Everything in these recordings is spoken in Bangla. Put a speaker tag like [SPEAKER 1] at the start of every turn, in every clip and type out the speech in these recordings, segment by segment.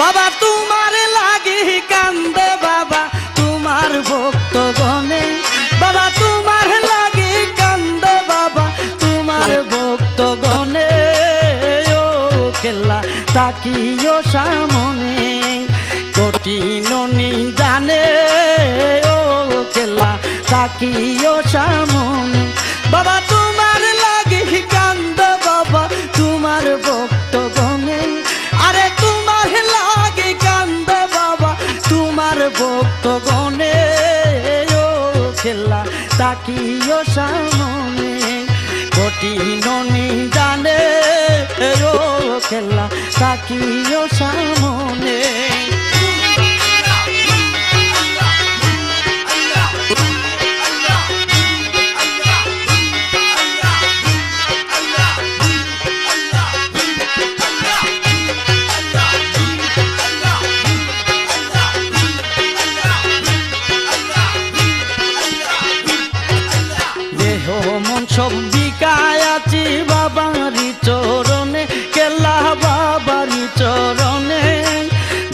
[SPEAKER 1] বাবা তোমার লাগি কান্দে বাবা তোমার ভক্তগণে, বাবা তোমার লাগি কান্দে বাবা তোমার ভক্তগণে। ও খেলা তাকিও সামনে কঠিন জানে, ও খেলা তাকিও সামনে বাবা তোমার লাগি কান্দে বাবা তোমার ভক্তগণে। আরে তোমার লাগি কান্দে বাবা তোমার ভক্তগণে। ও খেলা তাকিও সামনে কঠিন জানে, ও খেলা তাকিও সামনে। মন সব বিকায় আছি বাবারি চরণে, কেল্লা বাবারি চরণে।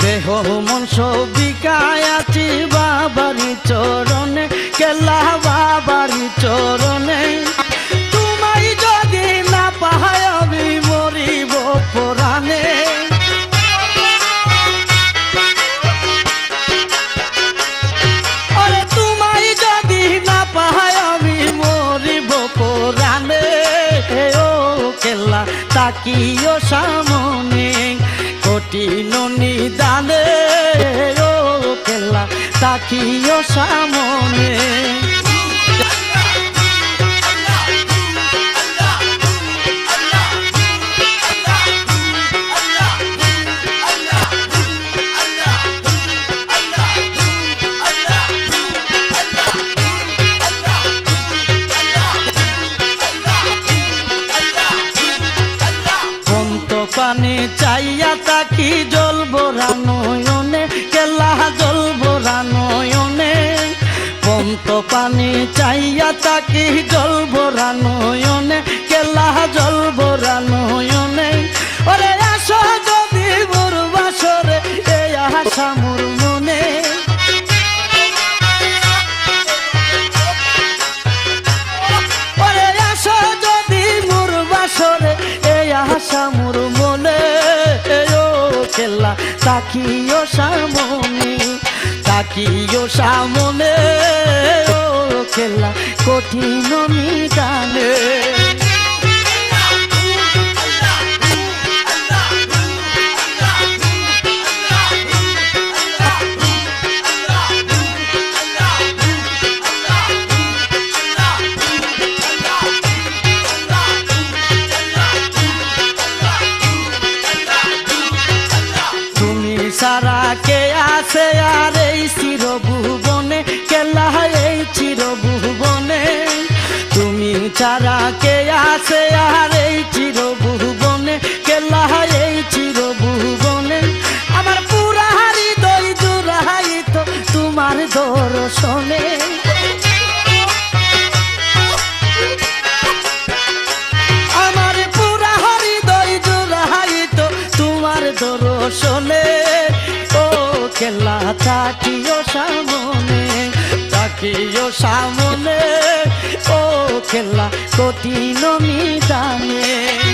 [SPEAKER 1] দেহ মন সব বিকায় আছি বাবারি চরণে, কেল্লা বাবারি চরণে। তোমায় যদি না পাই আমি মরিব পরাণে। আরে তোমায় যদি না পাই আমি মরিব পরাণে। ও খেলা তাকিও সামনে কঠিন নিদানে, ও খেলা তাকিও সামনে। পানে চাইয়া তাকি জল ভরা নয়নে, কেল্লা জল ভরা নয়নে। পন্ত পানে চাইয়া তাকি জল ভরা নয়নে, কেল্লা জল ভরা নয়নে। ওরে আসো যদি মোর বাসরে এই আশা মোর মনে। ওরে আসো যদি মোর বাসরে এই আশা মোর মনে। ও খেলা তাকিও সামনে তাকিও সামনে, ও খেলা কঠিন নিদানে। সারা কে আছে আর এই চিরভুবনে, কেল্লা এই চিরভুবনে। তুমি ছাড়া কে আছে আর এই চিরভুবনে, কেল্লা এই চিরভুবনে। আমার পুরা হৃদয় জুড়াইত তোমার দর্শনে। আমার পুরা হৃদয় জুড়াইত তোমার দর্শনে। খেলা তাকিও সামনে তাকিও সামনে, ও খেলা কঠিন নিদানে।